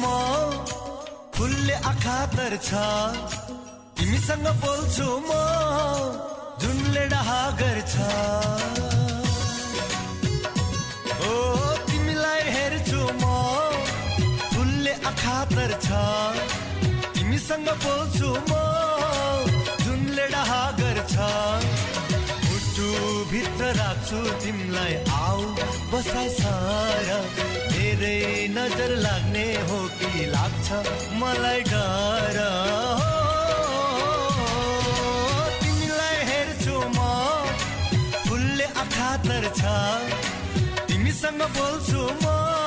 म फुलले आँखा तर्छ तिमीसँग बोल्छु म जुनले डाहा गर्छ ओ तिमीलाई हेर्छु म फुलले आँखा तर्छ तिमीसँग बोल्छु म जुनले डाहा गर्छ भित्र राख्छु तिमीलाई आऊ बसाइ सारा धेरै नजर लाग्ने हो कि लाग्छ मलाई डर तिमीलाई हेर्छु म फुलले आँखा तर्छ तिमीसँग बोल्छु म